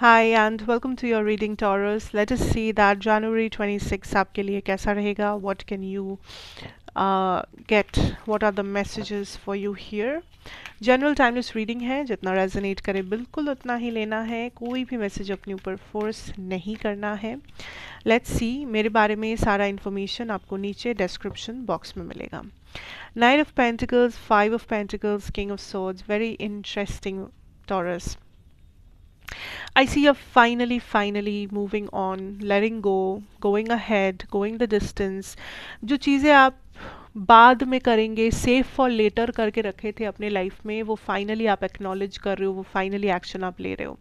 Hi and welcome to your reading Taurus. Let us see that January 26 आपके लिए कैसा रहेगा. What can you get? What are the messages for you here? General timeless reading है, जितना resonate करे बिल्कुल उतना ही लेना है. कोई भी मैसेज अपने ऊपर फोर्स नहीं करना है. Let's see. मेरे बारे में सारा इन्फॉर्मेशन आपको नीचे डिस्क्रिप्शन बॉक्स में मिलेगा. Nine of pentacles, five of pentacles, king of swords. Very interesting Taurus. I see you're finally moving on, letting go, going ahead, going the distance. जो चीज़ें आप बाद में करेंगे, सेफ फॉर लेटर करके रखे थे अपने लाइफ में, वो फाइनली आप एक्नॉलेज कर रहे हो, वो फाइनली एक्शन आप ले रहे हो.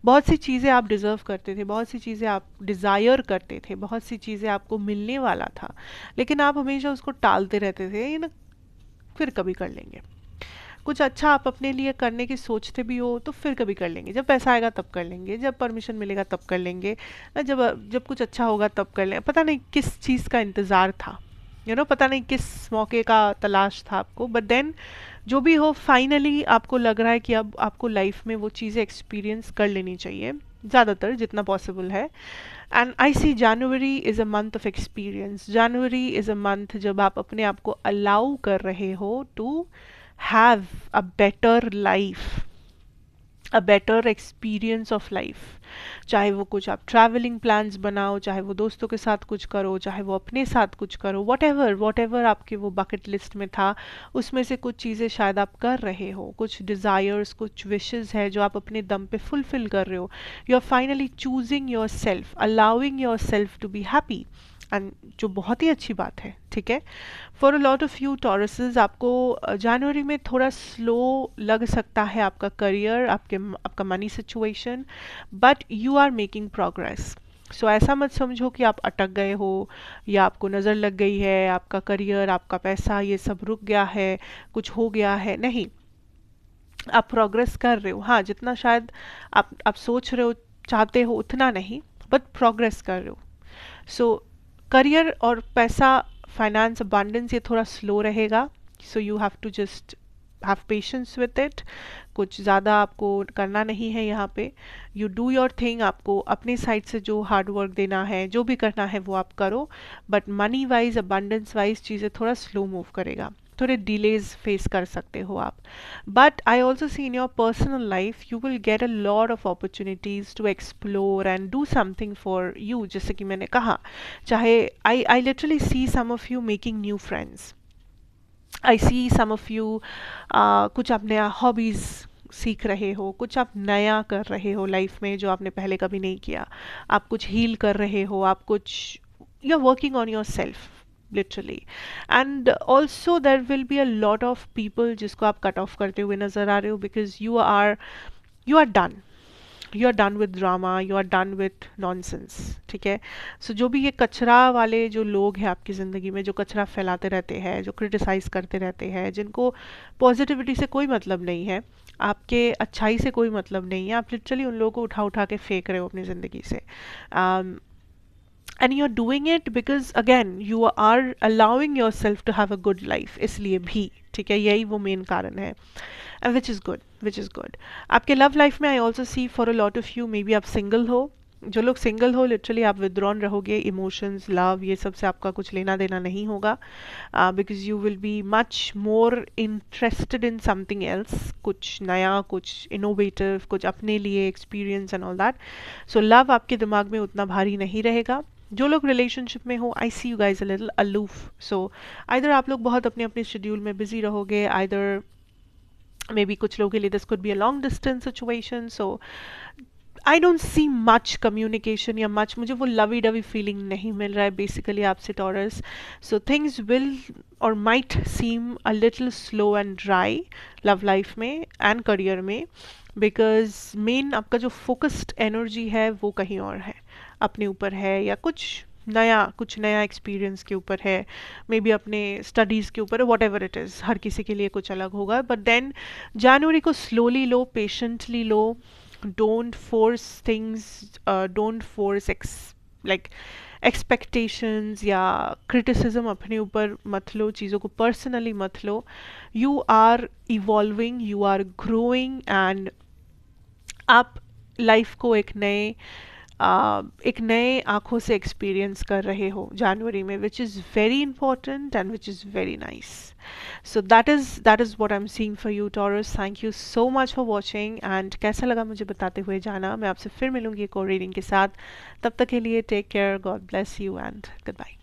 बहुत सी चीज़ें आप डिज़र्व करते थे, बहुत सी चीज़ें आप डिज़ायर करते थे, बहुत सी चीज़ें आपको मिलने वाला था, लेकिन आप हमेशा उसको टालते रहते थे. ये ना, फिर कभी कर लेंगे. कुछ अच्छा आप अपने लिए करने की सोचते भी हो तो फिर कभी कर लेंगे, जब पैसा आएगा तब कर लेंगे, जब परमिशन मिलेगा तब कर लेंगे, जब जब कुछ अच्छा होगा तब कर लेंगे. पता नहीं किस चीज़ का इंतज़ार था, पता नहीं किस मौके का तलाश था आपको. बट देन जो भी हो, फाइनली आपको लग रहा है कि अब आपको लाइफ में वो चीज़ें एक्सपीरियंस कर लेनी चाहिए, ज़्यादातर जितना पॉसिबल है. And I see January is a month of experience. January is a month जब आप अपने आप को अलाउ कर रहे हो to have a better life, a better experience of life. चाहे वो कुछ आप ट्रैवलिंग प्लान्स बनाओ, चाहे वो दोस्तों के साथ कुछ करो, चाहे वो अपने साथ कुछ करो, वॉट एवर आपके वो बकेट लिस्ट में था, उसमें से कुछ चीज़ें शायद आप कर रहे हो, कुछ डिज़ायर्स, कुछ विशेस है जो आप अपने दम पे फुलफिल कर रहे हो. You are finally choosing your self, allowing your self to be happy. And जो बहुत ही अच्छी बात है, ठीक है. For a lot of you Tauruses, आपको जनवरी में थोड़ा स्लो लग सकता है आपका करियर, आपका money situation, but you are making progress. So ऐसा मत समझो कि आप अटक गए हो या आपको नज़र लग गई है, आपका करियर, आपका पैसा, ये सब रुक गया है, कुछ हो गया है. नहीं, आप प्रोग्रेस कर रहे हो. हाँ, जितना शायद आप सोच रहे हो, चाहते हो, उतना नहीं, बट प्रोग्रेस कर रहे हो. सो करियर और पैसा, फाइनेंस, अबांडेंस, ये थोड़ा स्लो रहेगा. So you have to just have patience with it. कुछ ज़्यादा आपको करना नहीं है यहाँ पे. You do your thing. आपको अपने साइड से जो हार्ड वर्क देना है, जो भी करना है वो आप करो. But money wise, abundance wise चीज़ें थोड़ा स्लो मूव करेगा, थोड़े डिलेज फेस कर सकते हो आप. But I also see in your personal life you will get a lot of opportunities to explore and do something for you. जैसे कि मैंने कहा, चाहे I literally see some of you making new friends. I see some of you कुछ आप नया hobbies सीख रहे हो, कुछ आप नया कर रहे हो लाइफ में जो आपने पहले कभी नहीं किया. आप कुछ हील कर रहे हो, आप कुछ, you are working on yourself literally. And also there will be a lot of people जिसको आप कट ऑफ करते हुए नज़र आ रहे हो, because you are done. You are done with drama, you are done with nonsense, ठीक है. सो जो भी ये कचरा वाले जो लोग हैं आपकी ज़िंदगी में, जो कचरा फैलाते रहते हैं, जो क्रिटिसाइज़ करते रहते हैं, जिनको पॉजिटिविटी से कोई मतलब नहीं है, आपके अच्छाई से कोई मतलब नहीं है, आप लिटरली उन लोगों को उठा उठा के फेंक रहे हो अपनी ज़िंदगी से. And you are doing it because again you are allowing your self to have a good life, इसलिए भी, ठीक है. यही वो मेन कारण है. And which is good. आपके लव लाइफ में I also see for a lot of you, maybe आप सिंगल हो. जो लोग सिंगल हो, लिटरली आप विदड्रॉन रहोगे. इमोशंस, लव, ये सब से आपका कुछ लेना देना नहीं होगा, because you will be much more interested in something else, कुछ नया, कुछ इनोवेटिव, कुछ अपने लिए experience and all that. So love आपके दिमाग में उतना भारी नहीं रहेगा. जो लोग रिलेशनशिप में हो, I see you guys a little aloof. So either आप लोग बहुत अपने अपने शेड्यूल में बिजी रहोगे, आइदर मे बी कुछ लोगों के लिए this could be a long distance situation. So I don't see much communication या मच, मुझे वो लवी डवी फीलिंग नहीं मिल रहा है बेसिकली आपसे टॉरस. सो थिंग्स विल और might seem a little slow and dry love life में and career में, बिकॉज मेन आपका जो फोकस्ड एनर्जी है वो कहीं और है, अपने ऊपर है, या कुछ नया एक्सपीरियंस के ऊपर है, मे बी अपने स्टडीज़ के ऊपर है, वॉट एवर इट इज़. हर किसी के लिए कुछ अलग होगा. बट देन जनवरी को स्लोली लो, पेशेंटली लो. Don't force things, don't force like expectations या क्रिटिसिज्म अपने ऊपर मत लो, चीज़ों को पर्सनली मत लो. You are evolving, you are growing, and आप लाइफ को एक नए आंखों से एक्सपीरियंस कर रहे हो जनवरी में, which is very important and which is very nice. So that is what I am seeing for you taurus. Thank you so much for watching, and कैसा लगा मुझे बताते हुए जाना. मैं आपसे फिर मिलूंगी एक और रीडिंग के साथ. तब तक के लिए take care, God bless you and good bye.